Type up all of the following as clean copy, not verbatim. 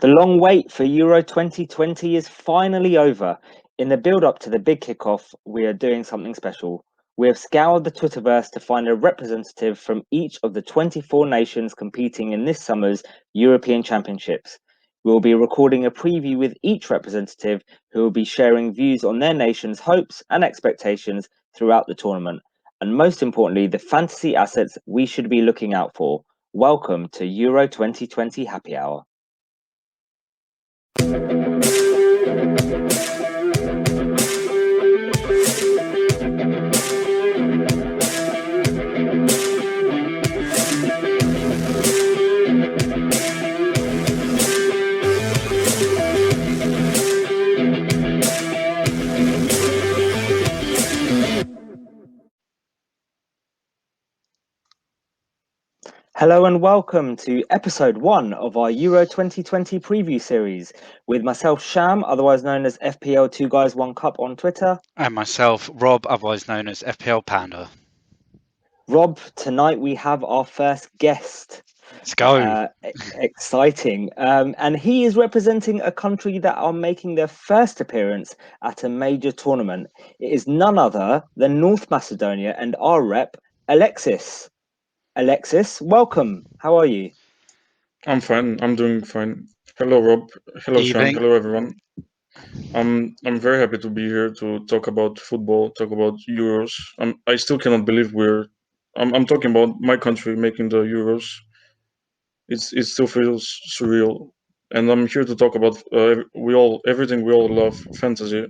The long wait for Euro 2020 is finally over. In the build up to the big kickoff, we are doing something special. We have scoured the Twitterverse to find a representative from each of the 24 nations competing in this summer's European Championships. We will be recording a preview with each representative who will be sharing views on their nation's hopes and expectations throughout the tournament, and most importantly, the fantasy assets we should be looking out for. Welcome to Euro 2020 Happy Hour. Hello and welcome to episode 1 of our Euro 2020 preview series with myself, Sham, otherwise known as FPL 2 Guys 1 Cup on Twitter. And myself, Rob, otherwise known as FPL Panda. Rob, tonight we have our first guest. Let's go. Exciting. And he is representing a country that are making their first appearance at a major tournament. It is none other than North Macedonia and our rep, Alexis. Alexis, welcome. How are you? I'm fine. I'm doing fine. Hello, Rob. Hello, Evening. Sean. Hello, everyone. I'm very happy to be here to talk about football, talk about Euros. I still cannot believe I'm talking about my country making the Euros. It still feels surreal, and I'm here to talk about everything we all love, fantasy.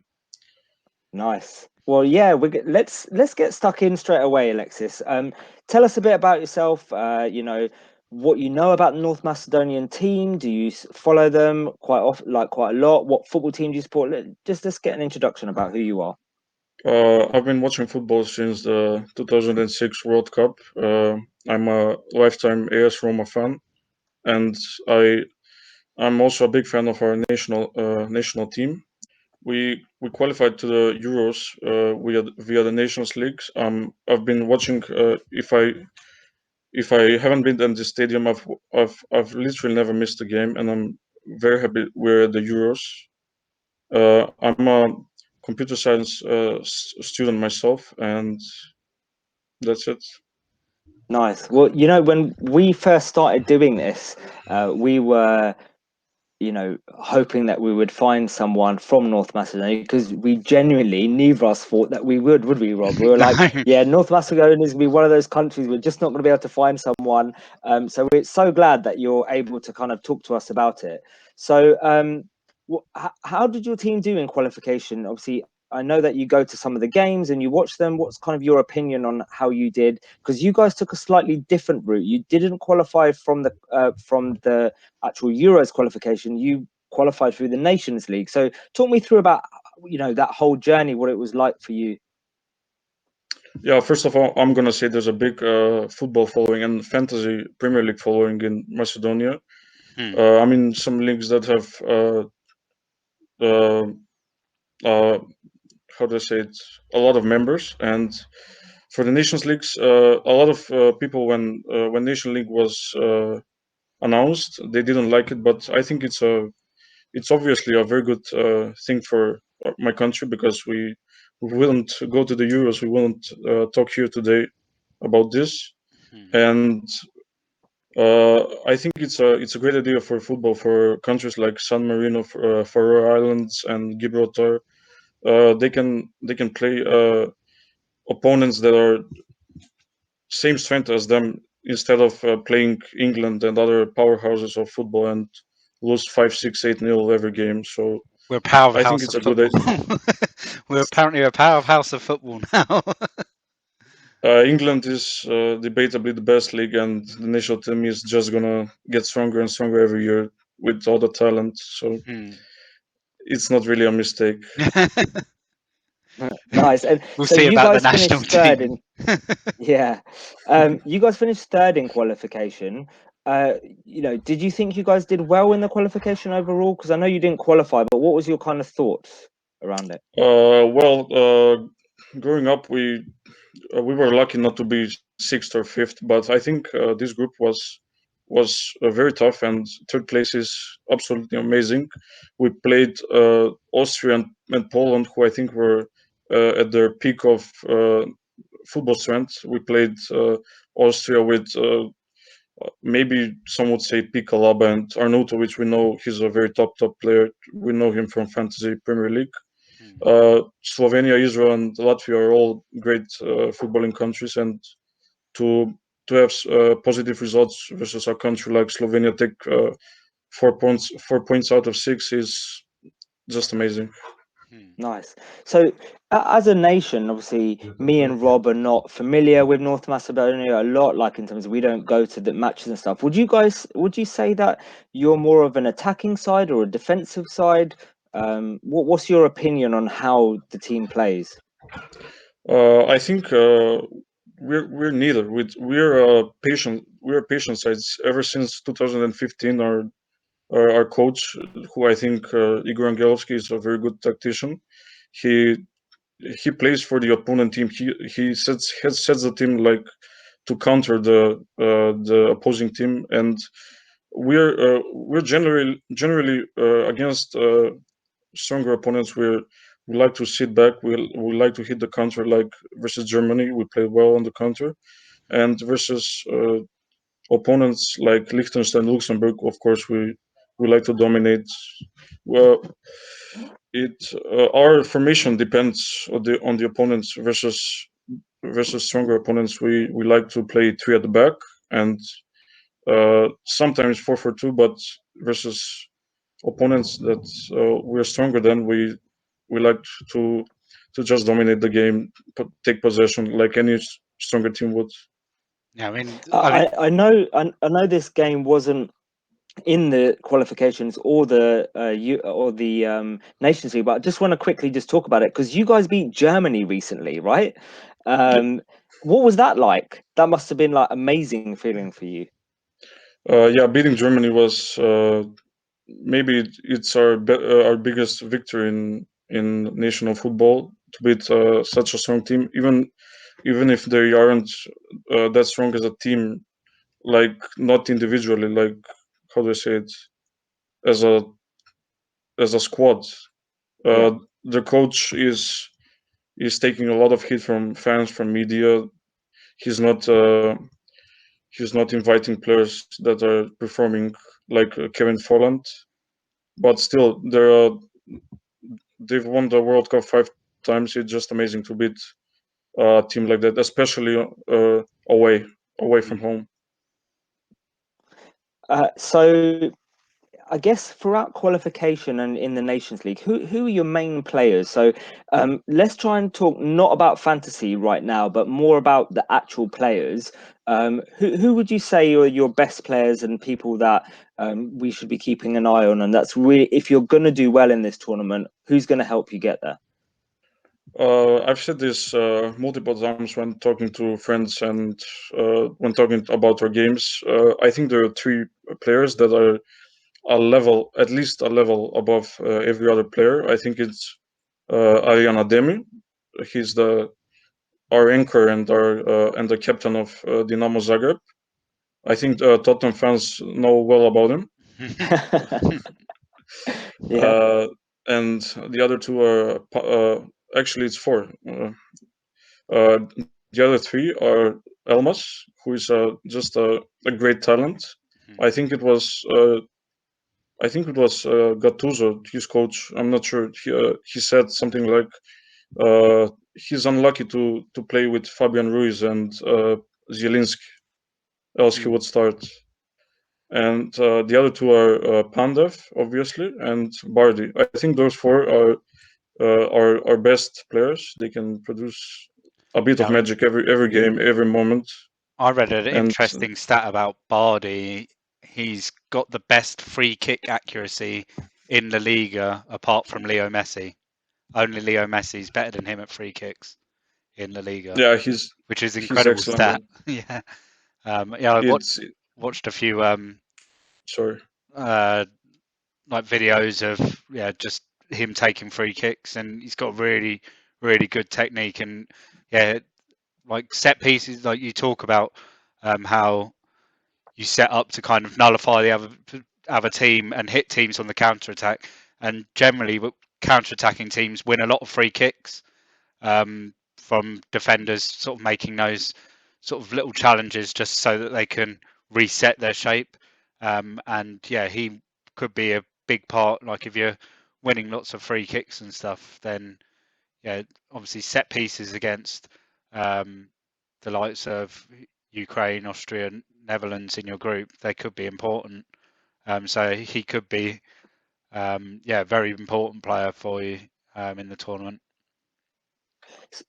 Nice. Well, yeah, let's get stuck in straight away, Alexis. Tell us a bit about yourself. What you know about the North Macedonian team. Do you follow them quite often, like quite a lot? What football team do you support? Let's get an introduction about who you are. I've been watching football since the 2006 World Cup. I'm a lifetime AS Roma fan, and I'm also a big fan of our national team. We qualified to the Euros via the Nations Leagues. I've been watching. If I haven't been in the stadium, I've literally never missed a game, and I'm very happy we're at the Euros. I'm a computer science student myself, and that's it. Nice. Well, when we first started doing this, we were hoping that we would find someone from North Macedonia, because we genuinely, neither of us thought that we would we, Rob? We were like, yeah, North Macedonia is going to be one of those countries we're just not going to be able to find someone. So we're so glad that you're able to kind of talk to us about it. So how did your team do in qualification? Obviously, I know that you go to some of the games and you watch them. What's kind of your opinion on how you did? Because you guys took a slightly different route. You didn't qualify from the actual Euros qualification. You qualified through the Nations League. So talk me through about that whole journey, what it was like for you. Yeah, first of all, I'm gonna say there's a big football following and fantasy Premier League following in Macedonia. I'm in some leagues that have how do I say it? A lot of members, and for the Nations Leagues, a lot of people when Nation League was announced, they didn't like it, but I think it's obviously a very good thing for my country, because we wouldn't go to the Euros, we wouldn't talk here today about this, and I think it's a great idea for football for countries like San Marino, Faroe Islands, and Gibraltar. They can play opponents that are same strength as them, instead of playing England and other powerhouses of football and lose 5-6-8-0 every game. So we're a powerhouse. I think it's a good idea. We're apparently a powerhouse of football now. England is debatably the best league, and the national team is just gonna get stronger and stronger every year with all the talent. So it's not really a mistake. Nice. And we'll so see you about guys the national finished third team. yeah. You guys finished third in qualification. Did you think you guys did well in the qualification overall? Because I know you didn't qualify, but what was your kind of thoughts around it? Growing up, we were lucky not to be sixth or fifth, but I think this group was very tough, and third place is absolutely amazing. We played Austria and Poland, who I think were at their peak of football strength. We played Austria with maybe some would say Pikalaba and Arnautovic. We know he's a very top player. We know him from Fantasy Premier League. Slovenia, Israel, and Latvia are all great footballing countries, and to have positive results versus a country like Slovenia, take 4 points out of 6 is just amazing. Nice. So, as a nation, obviously, me and Rob are not familiar with North Macedonia a lot. Like in terms of we don't go to the matches and stuff. Would you say that you're more of an attacking side or a defensive side? What's your opinion on how the team plays? I think we're neither. We're patient. We're patient sides ever since 2015. Our coach, who I think Igor Angelovsky, is a very good tactician. He plays for the opponent team. He sets the team like to counter the opposing team, and we're generally against stronger opponents. We like to sit back. We like to hit the counter. Like versus Germany, we played well on the counter, and versus opponents like Liechtenstein, Luxembourg, of course, we like to dominate. Well, it our formation depends on the opponents versus stronger opponents. We like to play three at the back and sometimes 4-4-2, but versus opponents that we're stronger than, we like to just dominate the game, take possession like any stronger team would. Yeah, I mean, I know this game wasn't in the qualifications or the Nations League, but I just want to quickly just talk about it because you guys beat Germany recently, right? What was that like? That must have been like amazing feeling for you. Yeah, beating Germany was maybe it's our biggest victory in national football, to beat such a strong team, even if they aren't that strong as a team, like not individually, like how do I say it, as a squad. Yeah. The coach is taking a lot of heat from fans, from media. He's not inviting players that are performing like Kevin Folland, but still they've won the World Cup 5 times. It's just amazing to beat a team like that, especially away from home. So I guess throughout qualification and in the Nations League, who are your main players? So let's try and talk not about fantasy right now, but more about the actual players. Who would you say are your best players and people that we should be keeping an eye on? And that's really, if you're going to do well in this tournament, who's going to help you get there? I've said this multiple times when talking to friends and when talking about our games. I think there are three players that are at least a level above every other player. I think it's Aryan Ademi. He's our anchor and the captain of Dinamo Zagreb. I think Tottenham fans know well about him. Yeah. And the other two are actually it's four. The other three are Elmas, who is just a great talent. I think it was Gattuso, his coach. I'm not sure. He said something like he's unlucky to play with Fabian Ruiz and Zielinski, else he would start. And the other two are Pandev, obviously, and Bardi. I think those four are our best players. They can produce a bit of yeah, magic every game, every moment. I read an And interesting stat about Bardi. He's got the best free kick accuracy in the Liga, apart from Leo Messi. Only Leo Messi's better than him at free kicks in the Liga. yeah, which is he's incredible excellent. stat. Yeah, yeah. I watched a few Sorry. like videos of just him taking free kicks, and he's got really good technique, and yeah, like set pieces, like you talk about how you set up to kind of nullify the other team and hit teams on the counter attack. And generally, counter attacking teams win a lot of free kicks from defenders, sort of making those sort of little challenges just so that they can reset their shape. And yeah, he could be a big part. Like if you're winning lots of free kicks and stuff, then yeah, obviously set pieces against the likes of Ukraine, Austria, Netherlands in your group, they could be important. So he could be, yeah, a very important player for you in the tournament.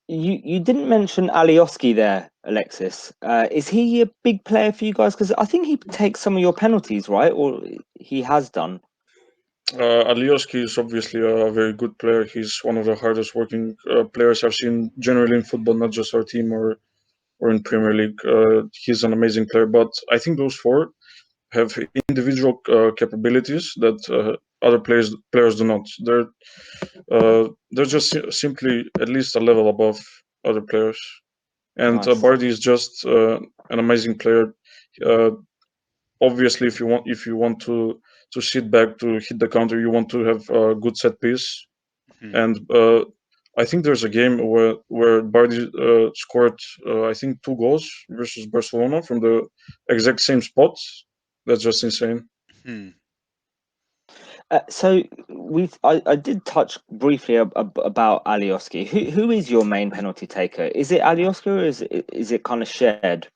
You didn't mention Alioski there, Alexis. Is he a big player for you guys? Because I think he takes some of your penalties, right? Or he has done. Alioski is obviously a very good player. He's one of the hardest working players I've seen generally in football, not just our team or in Premier League. He's an amazing player, but I think those four have individual capabilities that other players do not. They're just simply at least a level above other players. And Nice. Bardi is just an amazing player. Obviously, if you want to sit back to hit the counter, you want to have a good set piece. And I think there's a game where Bardi scored I think 2 goals versus Barcelona from the exact same spot. That's just insane. So I did touch briefly about Alioski. Who is your main penalty taker? Is it Alioski or is it kind of shared?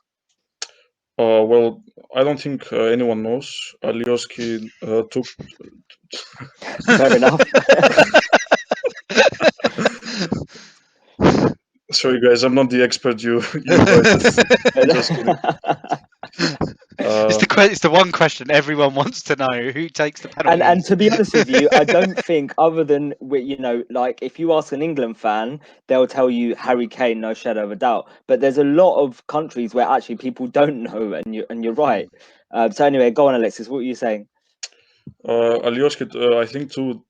Well, I don't think anyone knows. Alioski took. Fair enough. Sorry, guys, I'm not the expert you invited. Just kidding. It's the one question everyone wants to know: who takes the penalties? And to be honest with you, I don't think, other than like if you ask an England fan, they'll tell you Harry Kane, no shadow of a doubt. But there's a lot of countries where actually people don't know, and you're right. So anyway, go on, Alexis. What were you saying? Alioski, I think took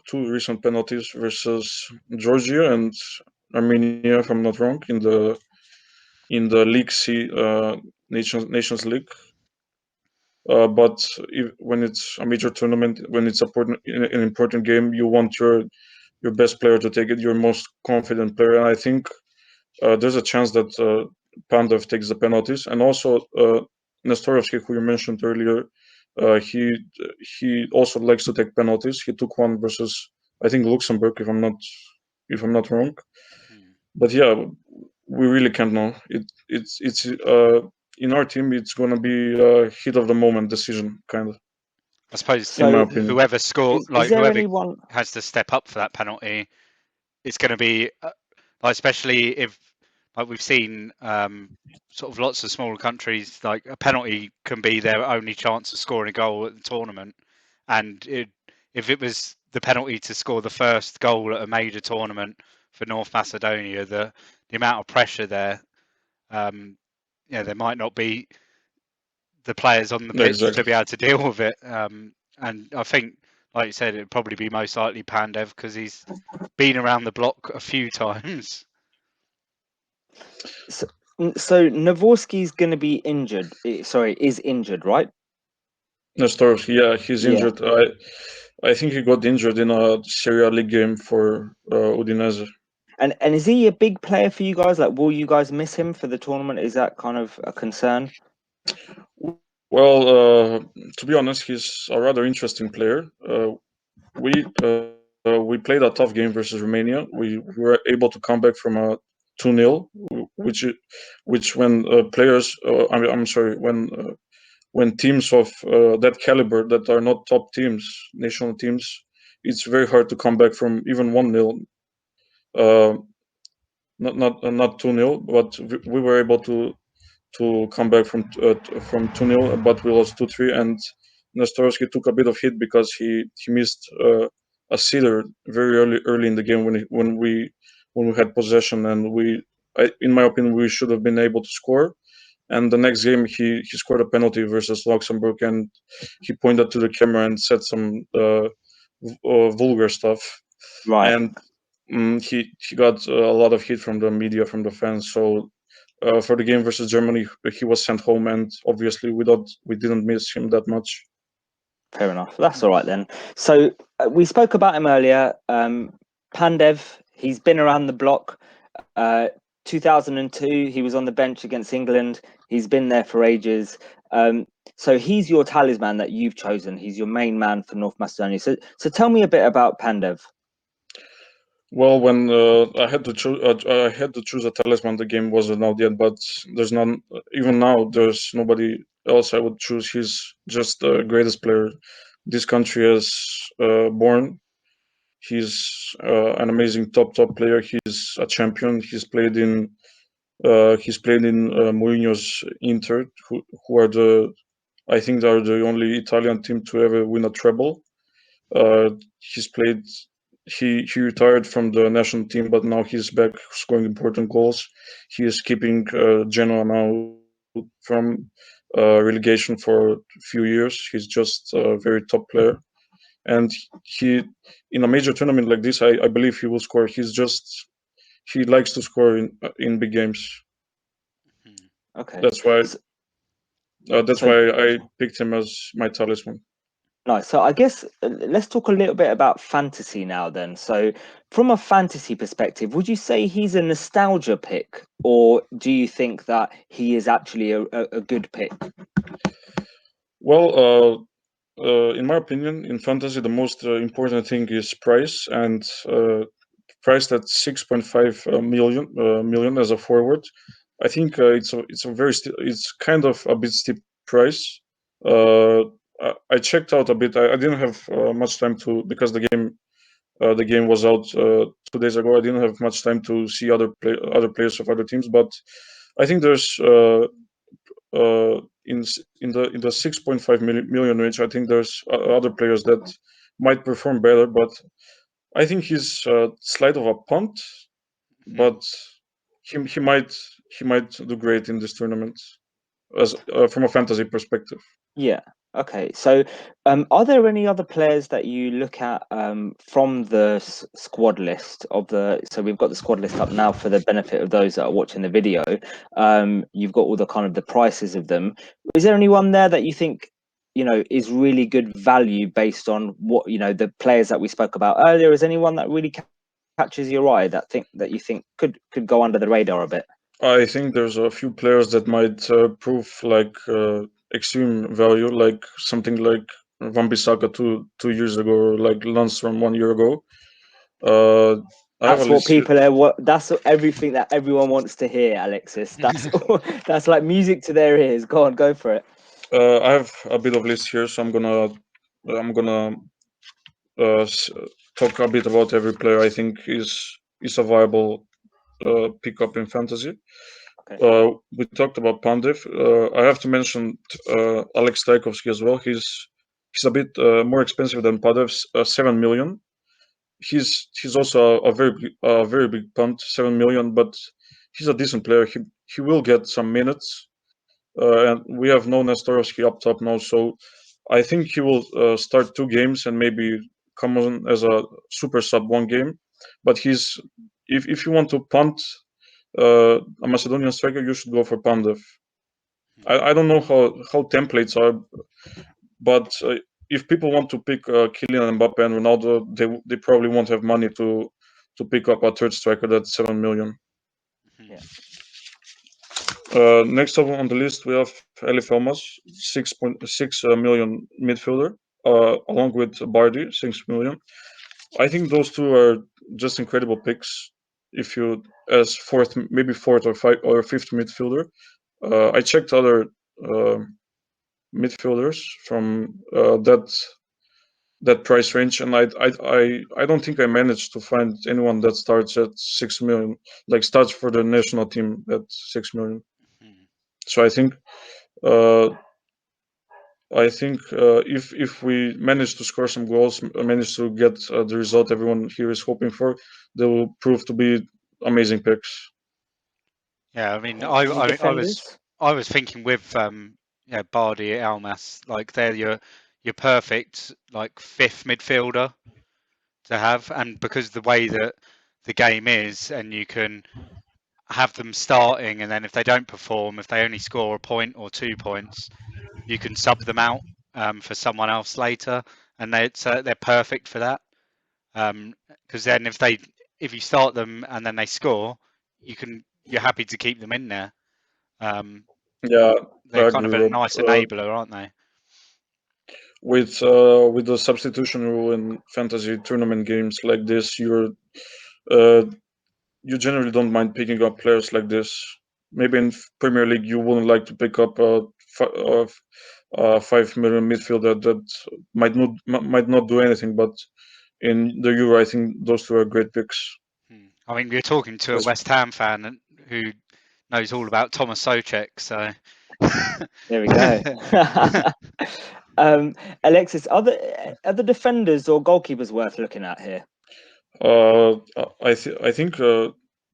2 recent penalties versus Georgia and Armenia, if I'm not wrong, in the League C Nations League. But when it's a major tournament, when it's an important game, you want your best player to take it, your most confident player. And I think there's a chance that Pandev takes the penalties, and also Nestorovsky, who you mentioned earlier, he also likes to take penalties. He took one versus I think Luxembourg, if I'm not wrong. But yeah, we really can't know. It's in our team, it's gonna be a hit of the moment decision, kind of. I suppose in my opinion, whoever scored, Is there whoever anyone has to step up for that penalty, it's going to be, especially if, like we've seen, sort of lots of smaller countries, like a penalty can be their only chance of scoring a goal at the tournament, and if it was the penalty to score the first goal at a major tournament for North Macedonia, the amount of pressure there, there might not be the players on the pitch to be able to deal with it. And I think, like you said, it'd probably be most likely Pandev because he's been around the block a few times. So Navorsky's going to be injured. Sorry, is injured, right? Nestorovsky, yeah, he's injured. I think he got injured in a Serie A League game for Udinese. And is he a big player for you guys? Like, will you guys miss him for the tournament? Is that kind of a concern? Well, to be honest, he's a rather interesting player. We played a tough game versus Romania. We were able to come back from a 2-0, which when players, I'm sorry, when teams of that caliber that are not top teams, national teams, it's very hard to come back from even 1-0. Not 2-0, but we were able to come back from 2-0, but we lost 2-3, and Nestorovsky took a bit of hit because he missed a sitter very early in the game when we had possession, and in my opinion, we should have been able to score. And the next game, he scored a penalty versus Luxembourg, and he pointed to the camera and said some vulgar stuff. Right. And he got a lot of hit from the media, from the fans. So for the game versus Germany, he was sent home, and obviously we didn't miss him that much. Fair enough. That's all right then. So we spoke about him earlier. Pandev, he's been around the block. 2002, he was on the bench against England. He's been there for ages. So he's your talisman that you've chosen. He's your main man for North Macedonia. So tell me a bit about Pandev. Well, when I had to choose a talisman, the game wasn't out yet. But there's none. Even now, there's nobody else I would choose. He's just the greatest player this country has born. He's an amazing top player. He's a champion. He's played in Mourinho's Inter, who are I think they are the only Italian team to ever win a treble. He's played. He retired from the national team, but now he's back scoring important goals. He is keeping Genoa now from relegation for a few years. He's just a very top player, and he in a major tournament like this, I believe he will score. He likes to score in big games. Okay, That's why I picked him as my talisman. Nice. So I guess let's talk a little bit about fantasy now then. So from a fantasy perspective, would you say he's a nostalgia pick, or do you think that he is actually a good pick? Well, in my opinion, in fantasy, the most important thing is price, and priced at 6.5 million as a forward. I think it's it's kind of a bit steep price. I checked out a bit. I didn't have much time to, because the game was out 2 days ago. I didn't have much time to see other players of other teams, but I think there's in the 6.5 million range. I think there's other players that might perform better, but I think he's slight of a punt, but he might do great in this tournament as from a fantasy perspective. Yeah. Okay. So are there any other players that you look at from the squad list of the? So we've got the squad list up now for the benefit of those that are watching the video. You've got all the kind of the prices of them. Is there anyone there that you think is really good value based on what the players that we spoke about earlier? Is anyone that really catches your eye that you think could go under the radar a bit? I think there's a few players that might prove like extreme value, like something like Wan-Bissaka 2 years ago, or like Lundstrom 1 year ago. That's what people are. That's everything that everyone wants to hear, Alexis. That's that's like music to their ears. Go on, go for it. I have a bit of list here, so I'm gonna talk a bit about every player I think is a viable pickup in fantasy. Okay. We talked about Pandev. I have to mention Alex Tchaikovsky as well. He's a bit more expensive than Pandev's, 7 million. He's also a very big punt, 7 million, but he's a decent player. He will get some minutes, and we have no Nestorovsky up top now, so I think he will start 2 games and maybe come on as a super sub 1 game. But if you want to punt a Macedonian striker, you should go for Pandev. I don't know how templates are, but if people want to pick Kylian Mbappe and Ronaldo, they probably won't have money to pick up a third striker that's 7 million. Yeah. Next up on the list, we have Elif Elmas, 6.6 million midfielder, along with Bardi, 6 million. I think those two are just incredible picks. If you as maybe fourth or fifth midfielder. I checked other midfielders from that price range, and I don't think I managed to find anyone that starts at 6 million, like starts for the national team at 6 million. So if we manage to score some goals, manage to get the result everyone here is hoping for, they will prove to be amazing picks. Yeah, I mean, I was thinking with Bardi, Almas, like they're your perfect like fifth midfielder to have, and because the way that the game is, and you can have them starting, and then if they don't perform, if they only score a point or 2 points, you can sub them out for someone else later, and they're perfect for that. Because then if you start them and then they score, you're happy to keep them in there. Yeah, I They're kind of agree, a Rob. nice enabler, aren't they? With the substitution rule in fantasy tournament games like this, you generally don't mind picking up players like this. Maybe in Premier League you wouldn't like to pick up a 5 million midfielder that might not do anything, but in the Euro, I think those two are great picks. I mean, we're talking to a West Ham fan who knows all about Thomas Souček, so There we go. Alexis, are the defenders or goalkeepers worth looking at here? I think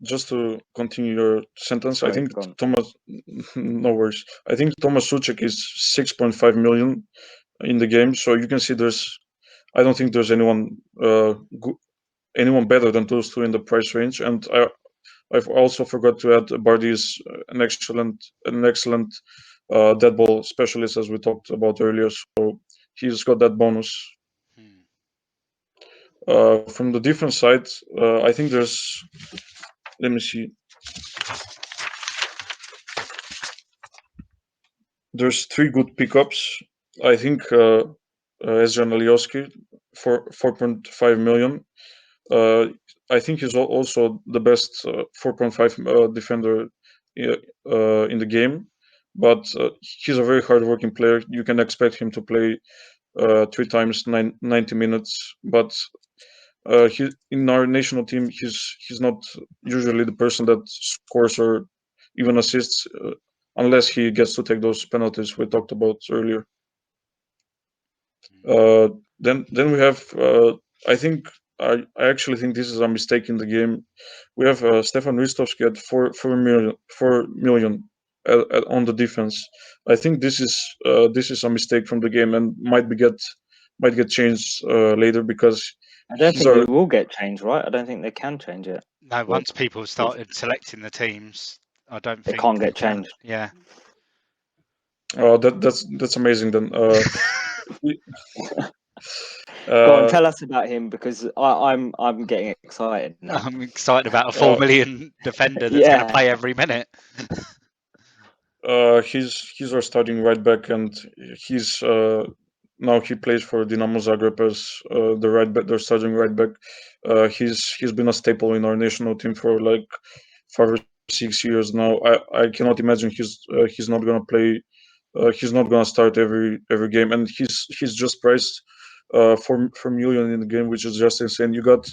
just to continue your sentence, Sorry, I think go on. Thomas, no worries. I think Thomas Souček is 6.5 million in the game, so you can see I don't think there's anyone better than those two in the price range. And I've also forgot to add Bardi is an excellent dead ball specialist, as we talked about earlier. So he's got that bonus. From the defense side, I think there's. Let me see. There's 3 good pickups. I think Ezra Alioski for 4.5 million. I think he's also the best 4.5 defender in the game, but he's a very hard-working player. You can expect him to play 3 times 90 minutes, but in our national team, he's not usually the person that scores or even assists, unless he gets to take those penalties we talked about earlier. Then we have. I think I actually think this is a mistake in the game. We have Stefan Ristovski at 4 million on the defense. I think this is a mistake from the game and might get changed later because I don't think it will get changed, right? I don't think they can change it. No, once people started selecting the teams, I don't think can't they get can. changed. Yeah. That's amazing then. Go on, tell us about him because I'm getting excited now. I'm excited about a 4 million defender that's going to play every minute. He's our starting right back, and he's now he plays for Dinamo Zagreb as the right back, their starting right back. He's been a staple in our national team for like 5 or 6 years now. I cannot imagine he's not gonna play. He's not gonna start every game, and he's just priced 4 million in the game, which is just insane. You got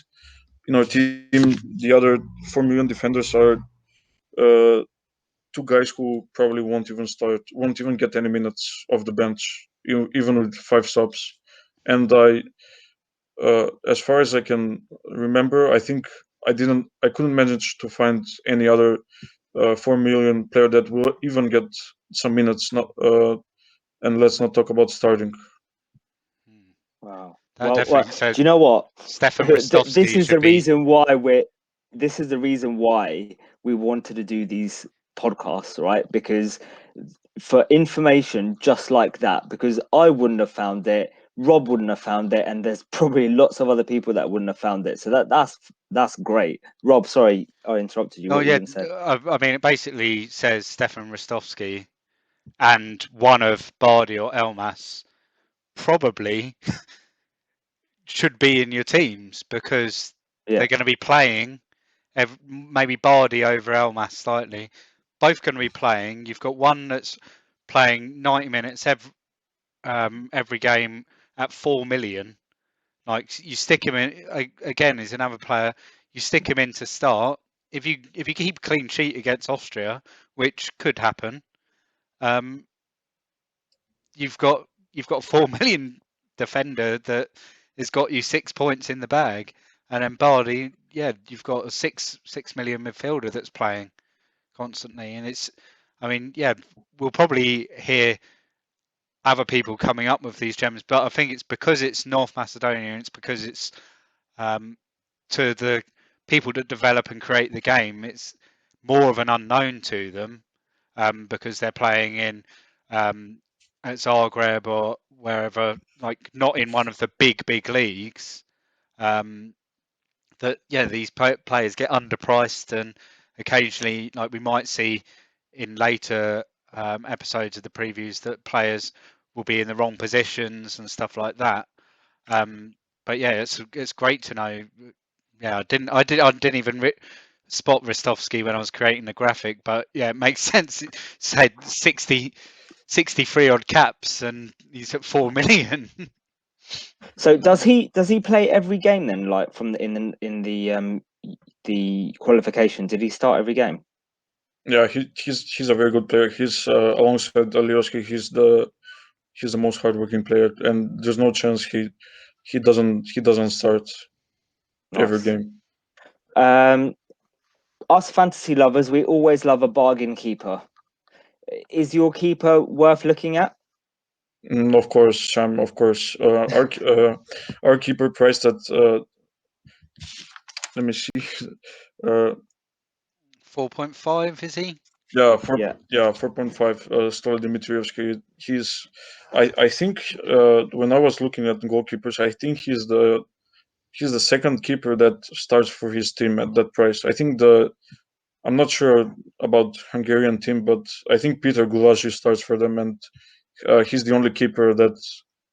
in our team the other 4 million defenders are. 2 guys who probably won't even get any minutes off the bench, even with 5 subs. And as far as I can remember, I think I couldn't manage to find any other 4 million player that will even get some minutes. And let's not talk about starting. Wow. Well, do you know what? Stefan Ristovski This is the reason why This is the reason why we wanted to do these podcasts, right? Because for information just like that, because I wouldn't have found it, Rob wouldn't have found it, and there's probably lots of other people that wouldn't have found it. So that's great. Rob, sorry, I interrupted you. Oh, what were yeah. you say? I mean, it basically says Stefan Ristovski and one of Bardi or Elmas probably should be in your teams because they're going to be playing. Maybe Bardi over Elmas slightly. Both going to be playing. You've got one that's playing 90 minutes every game at 4 million. Like you stick him in again as another player. You stick him in to start. If you keep clean sheet against Austria, which could happen, you've got a 4 million defender that has got you 6 points in the bag, and then Bardi, you've got a 6 million midfielder that's playing constantly, and we'll probably hear other people coming up with these gems, but I think it's because it's North Macedonia, and it's because it's to the people that develop and create the game. It's more of an unknown to them because they're playing in at Zagreb or wherever, like not in one of the big leagues. That these players get underpriced, and occasionally, like we might see in later episodes of the previews, that players will be in the wrong positions and stuff like that. But yeah, it's great to know. Yeah, I didn't even spot Ristovsky when I was creating the graphic, but yeah, it makes sense. It said 63 odd caps, and he's at 4 million. So does he play every game then? Like from the qualification, did he start every game? Yeah, he's a very good player. He's alongside Alioski, he's the most hardworking player, and there's no chance he doesn't start every Nice. game. Us fantasy lovers, we always love a bargain keeper. Is your keeper worth looking at? Of course, Sam. Of course, our keeper priced at let me see, 4.5 is he? yeah, Yeah. 4.5. Stola Dimitrievski. I think when I was looking at goalkeepers, I think he's the second keeper that starts for his team at that price. I'm not sure about Hungarian team, but I think Peter Gulagi starts for them, and he's the only keeper that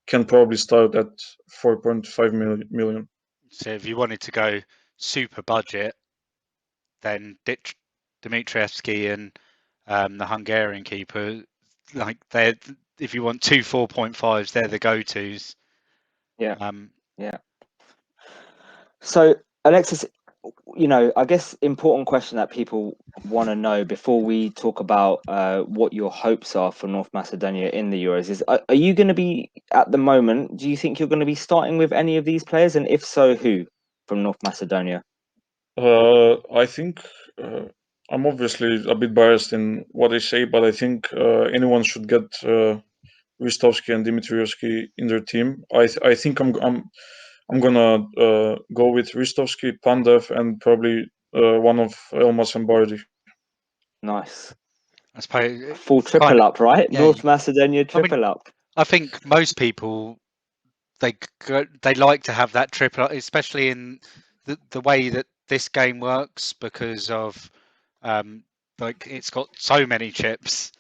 can probably start at 4.5 million. So if you wanted to go super budget, then Dimitrievski and the Hungarian keeper, like if you want two 4.5s, they're the go-tos. Yeah. Yeah. So Alexis, I guess important question that people want to know before we talk about what your hopes are for North Macedonia in the Euros is: are you going to be, at the moment, do you think you're going to be starting with any of these players, and if so, who from North Macedonia? I think I'm obviously a bit biased in what I say, but I think anyone should get Ristovsky and Dimitrievski in their team. I think I'm gonna go with Ristovsky, Pandev, and probably one of Elmas and Bardi. Nice. I suppose Full triple up, right? yeah. North Macedonia triple up. I think most people they like to have that triple, especially in the way that this game works, because of like it's got so many chips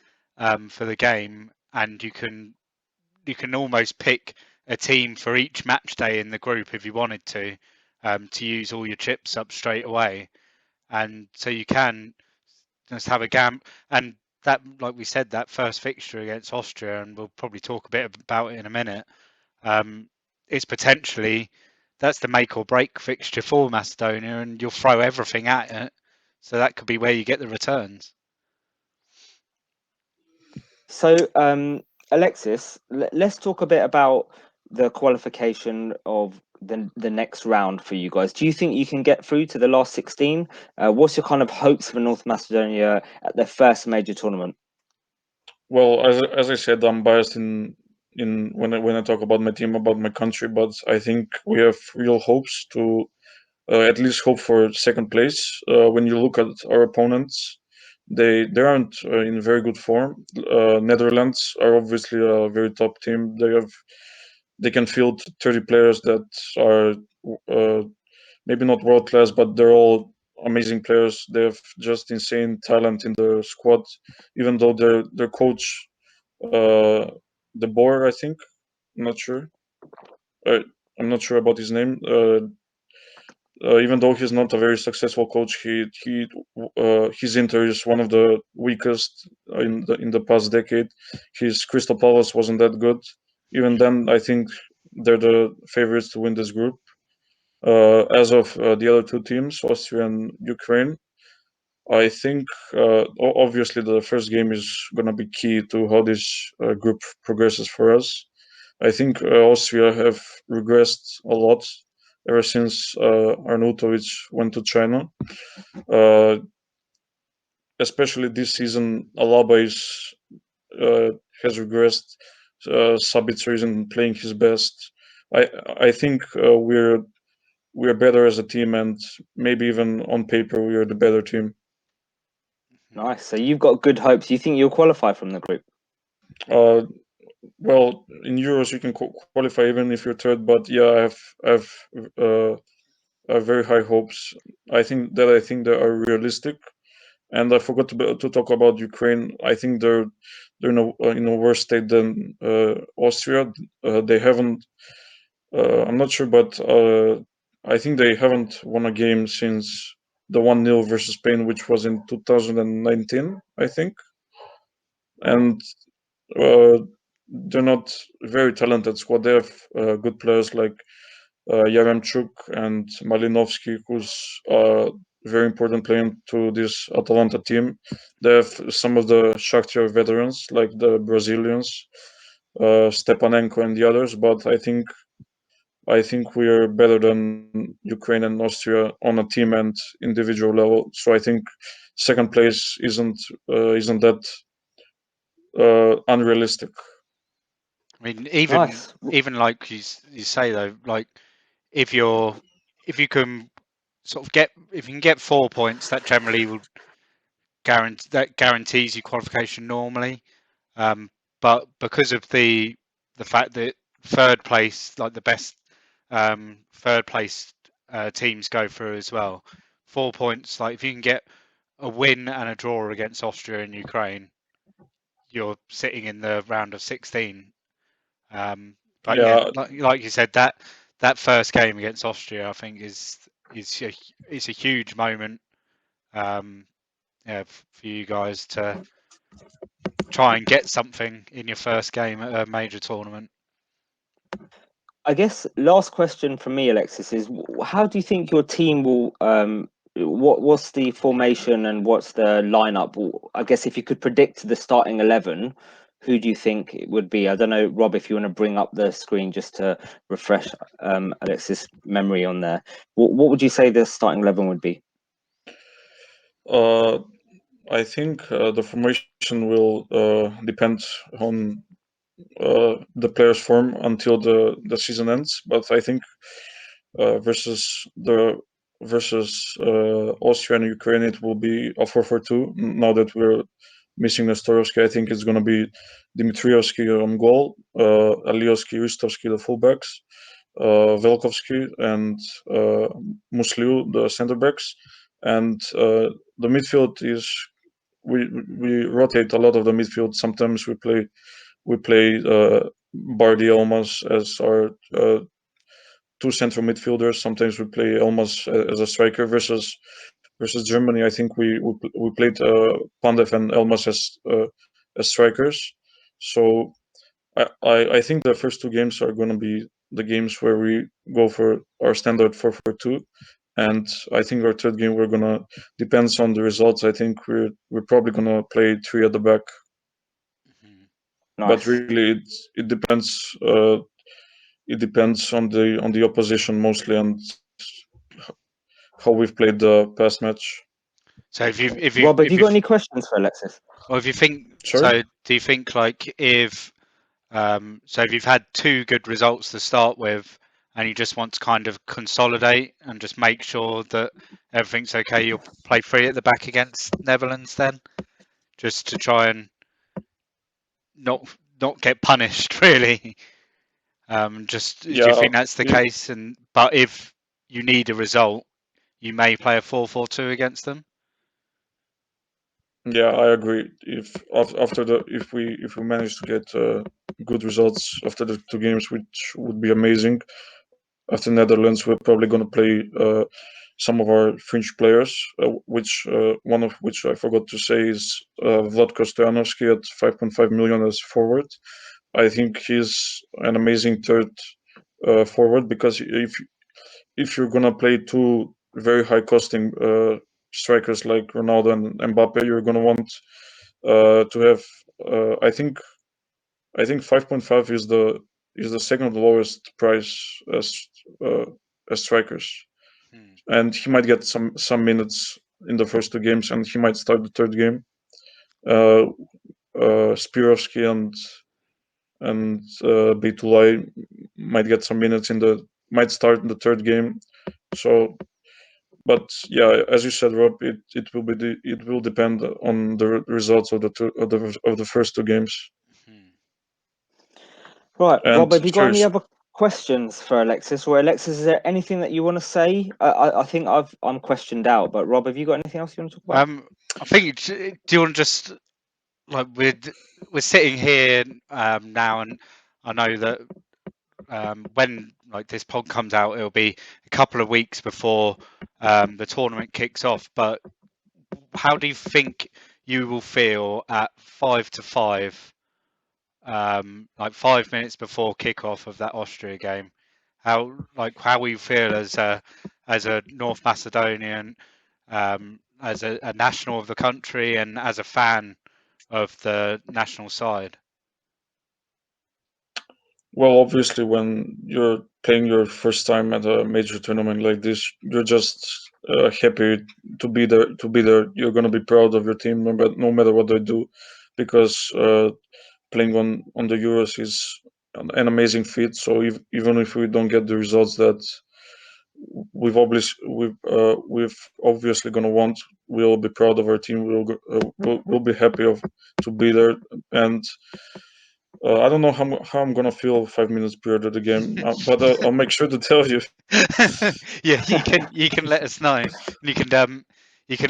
for the game, and you can almost pick a team for each match day in the group if you wanted to use all your chips up straight away, and so you can just have a gam. And that, like we said, that first fixture against Austria, and we'll probably talk a bit about it in a minute, is potentially that's the make or break fixture for Macedonia, and you'll throw everything at it, so that could be where you get the returns. So, Alexis, let's talk a bit about the qualification of the next round for you guys. Do you think you can get through to the last 16? What's your kind of hopes for North Macedonia at their first major tournament? Well, as I said, I'm biased in when I talk about my team, about my country, but I think we have real hopes to at least hope for second place. When you look at our opponents, they aren't in very good form. Netherlands are obviously a very top team. They can field 30 players that are maybe not world class, but they're all amazing players. They have just insane talent in the squad. Even though their coach, De Boer, I think, I'm not sure. I'm not sure about his name. Even though he's not a very successful coach, his Inter is one of the weakest in the past decade. His Crystal Palace wasn't that good. Even then, I think they're the favorites to win this group. As of the other two teams, Austria and Ukraine, I think obviously the first game is gonna be key to how this group progresses for us. I think Austria have regressed a lot ever since Arnautovic went to China. Uh, Especially this season, Alaba has regressed. Sabitzer isn't playing his best. I think we're better as a team, and maybe even on paper we are the better team. Nice. So you've got good hopes. You think you'll qualify from the group? Well, in Euros you can qualify even if you're third, but yeah, I have very high hopes. I think they are realistic. And I forgot to talk about Ukraine. I think they're in a worse state than Austria. They haven't. I'm not sure, but I think they haven't won a game since the 1-0 versus Spain, which was in 2019, I think. And uh, they're not very talented squad. They have good players like Yaremchuk and Malinovsky, who's a very important player to this Atalanta team. They have some of the Shakhtar veterans, like the Brazilians, Stepanenko and the others. But I think we are better than Ukraine and Austria on a team and individual level. So I think second place isn't that unrealistic. I mean, Nice. even like you say though, like if you can sort of if you can get 4 points, that generally will guarantees you qualification normally. But because of the fact that third place, like the best third place teams go through as well, 4 points. Like if you can get a win and a draw against Austria and Ukraine, you're sitting in the round of 16. But yeah, Yeah, like you said, that first game against Austria, I think it's a huge moment. Yeah, for you guys to try and get something in your first game at a major tournament. I guess last question from me, Alexis, is how do you think your team will? What's the formation and what's the lineup? I guess if you could predict the starting 11, who do you think it would be? I don't know, Rob, if you want to bring up the screen just to refresh Alexis' memory on there. What would you say the starting 11 would be? I think the formation will depend on the player's form until the season ends. But I think versus Austria and Ukraine, it will be a 4-4-2. Now that we're missing Nestorovsky, I think it's going to be Dimitrievsky on goal, Alioski, Ristovsky, the fullbacks, Velkovsky, and Musliu, the center backs. And the midfield is we rotate a lot of the midfield. Sometimes we play Bardi Elmas as our two central midfielders. Sometimes we play Elmas as a striker versus Germany. I think we played Pandev and Elmas as strikers. So I think the first two games are going to be the games where we go for our standard 4-4-2. And I think our third game we're gonna depends on the results. I think we're probably gonna play three at the back, but Nice. really it depends. It depends on the opposition mostly and how we've played the past match. So Rob, have you got any questions for Alexis? or if you think Sorry. do you think like if so if you've had two good results to start with and you just want to kind of consolidate and just make sure that everything's okay, you'll play free at the back against Netherlands then, just to try and not get punished really. Just do you Yeah, think that's the case? And but if you need a result, you may play a 4-4-2 against them. yeah, I agree. If we manage to get good results after the two games, which would be amazing. After Netherlands, we're probably going to play some of our French players, which one of which I forgot to say is Vlatko Stojanovski at 5.5 million as forward. I think he's an amazing third forward because if you're gonna play two very high costing strikers like Ronaldo and Mbappe, you're gonna want to have. I think 5.5 is the second lowest price uh, as strikers, and he might get some minutes in the first two games, and he might start the third game. Uh, Spirovsky and Beitulai might get some minutes might start in the third game. So, but yeah, as you said, Rob, it will depend on the results of the first two games. Right, And Rob, have you got any cheers. other questions for Alexis? Or Alexis, is there anything that you want to say? I think I'm questioned out, but Rob, have you got anything else you want to talk about? I think, do you want to just, like, we're sitting here now, and I know that when like this pod comes out, it'll be a couple of weeks before the tournament kicks off. But how do you think you will feel at 5-5, like 5 minutes before kickoff of that Austria game? How will you feel as a North Macedonian, as a national of the country, and as a fan of the national side? Well, obviously, when you're playing your first time at a major tournament like this, you're just happy to be there. You're gonna be proud of your team, no matter what they do, because playing on the Euros is an amazing feat. So even if we don't get the results that we've obviously gonna want, we'll be proud of our team. We'll be happy to be there. And I don't know how I'm gonna feel 5 minutes prior to the game, but I'll make sure to tell you. Yeah, you can let us know. You can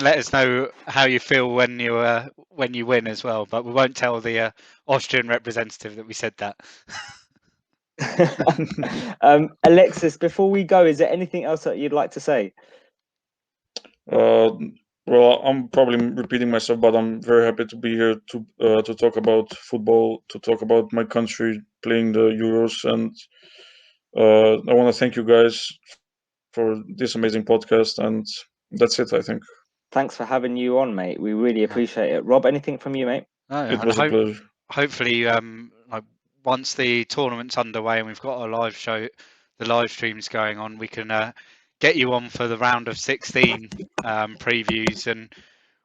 let us know how you feel when you win as well. But we won't tell the Austrian representative that we said that. Alexis, before we go, is there anything else that you'd like to say? Well, I'm probably repeating myself, but I'm very happy to be here to talk about football, to talk about my country playing the Euros, and I want to thank you guys for this amazing podcast, and that's it, I think. Thanks for having you on, mate. We really appreciate it. Rob, anything from you, mate? No, It and was a pleasure. hopefully, like, once the tournament's underway and we've got a live show, the live streams going on, we can get you on for the round of 16 previews, and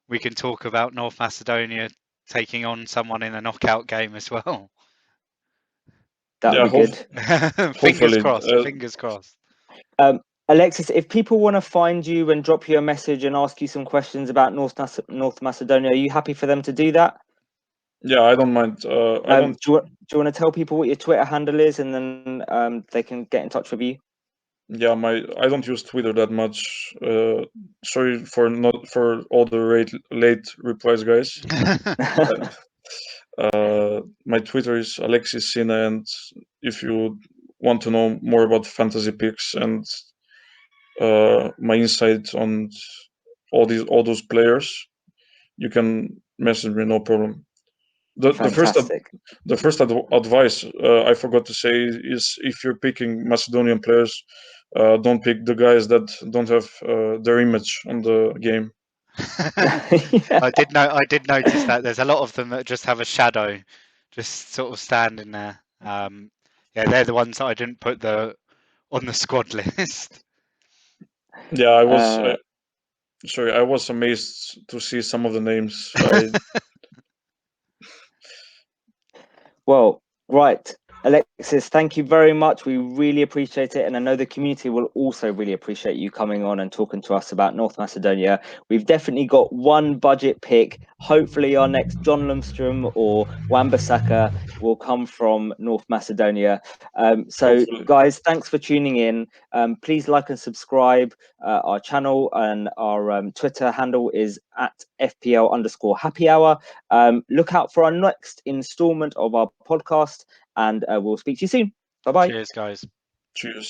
we can talk about North Macedonia taking on someone in a knockout game as well. That would be good. Fingers Hopefully. crossed. Fingers crossed. Alexis, if people want to find you and drop you a message and ask you some questions about North Macedonia, are you happy for them to do that? Yeah, I don't mind. I don't. Do you want to tell people what your Twitter handle is, and then they can get in touch with you? Yeah, I don't use Twitter that much. Sorry for all the late replies, guys. My Twitter is Alexis Sina, and if you want to know more about fantasy picks and my insight on all those players, you can message me, no problem. Fantastic. The first advice I forgot to say is, if you're picking Macedonian players, don't pick the guys that don't have their image on the game. Yeah. I did notice that there's a lot of them that just have a shadow, just sort of standing there. Yeah, they're the ones that I didn't put on the squad list. Yeah, I was sorry. I was amazed to see some of the names. Well, right. Alexis, thank you very much. We really appreciate it. And I know the community will also really appreciate you coming on and talking to us about North Macedonia. We've definitely got one budget pick. Hopefully our next John Lundstrom or Wan-Bissaka will come from North Macedonia. So Hopefully. guys, thanks for tuning in. Please like and subscribe our channel, and our Twitter handle is at FPL_happy hour. Look out for our next installment of our podcast, and we'll speak to you soon. Bye-bye. Cheers, guys. Cheers.